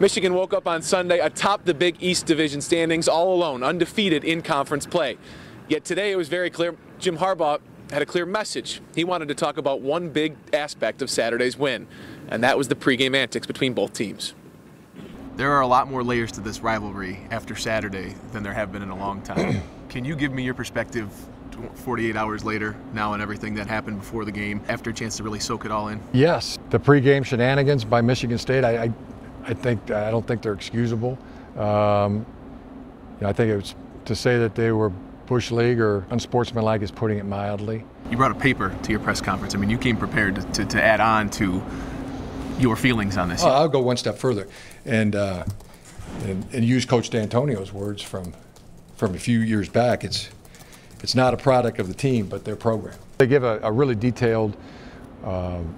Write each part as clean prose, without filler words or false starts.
Michigan woke up on Sunday atop the Big East Division standings all alone, undefeated in conference play. Yet today it was very clear Jim Harbaugh had a clear message. He wanted to talk about one big aspect of Saturday's win, and that was the pregame antics between both teams. There are a lot more layers to this rivalry after Saturday than there have been in a long time. Can you give me your perspective 48 hours later now on everything that happened before the game, after a chance to really soak it all in? Yes, the pregame shenanigans by Michigan State, I don't think they're excusable. I think it was to say that they were Bush League or unsportsmanlike is putting it mildly. You brought a paper to your press conference. I mean, you came prepared to add on to your feelings on this. I'll go one step further and use Coach D'Antonio's words from a few years back. It's not a product of the team, but their program. They give a really detailed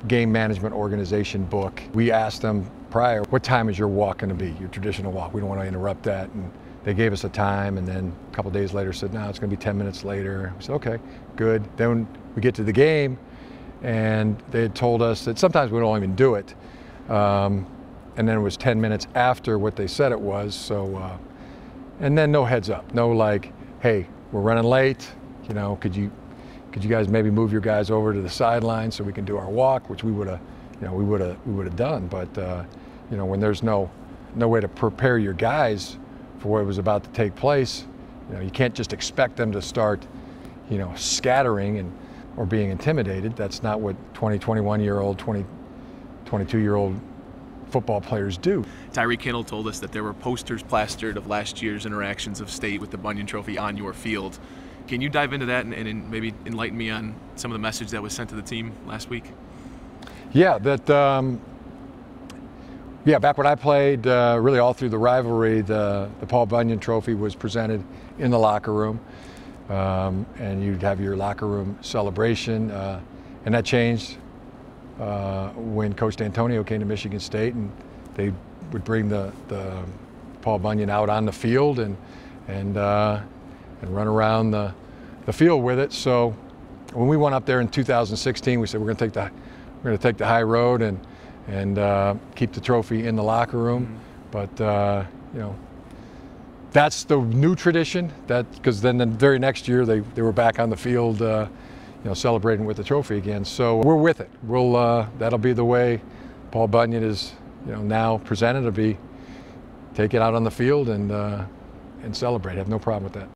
game management organization book. We asked them prior, what time is your walk going to be, your traditional walk? We don't want to interrupt that. And they gave us a time, and then a couple days later said, no, it's going to be 10 minutes later. We said, okay, good. Then we get to the game, and they had told us that sometimes we don't even do it. And then it was 10 minutes after what they said it was. So, and then no heads up, no like, hey, we're running late. You know, could you guys maybe move your guys over to the sideline so we can do our walk, which we would have done. But when there's no way to prepare your guys for what was about to take place, you can't just expect them to start, scattering or being intimidated. That's not what 20, 21-year-old, 20, 22-year-old football players do. Tyree Kinnell told us that there were posters plastered of last year's interactions of state with the Bunyan Trophy on your field. Can you dive into that and maybe enlighten me on some of the message that was sent to the team last week? Yeah, back when I played, really all through the rivalry, the Paul Bunyan Trophy was presented in the locker room, and you'd have your locker room celebration, and that changed when Coach D'Antonio came to Michigan State, and they would bring the Paul Bunyan out on the field and run around the field with it. So when we went up there in 2016, we said we're going to take the high road and keep the trophy in the locker room. But that's the new tradition. Because then the very next year they were back on the field, celebrating with the trophy again. So we're with it. That'll be the way Paul Bunyan is now presented to be. Take it out on the field and celebrate. I have no problem with that.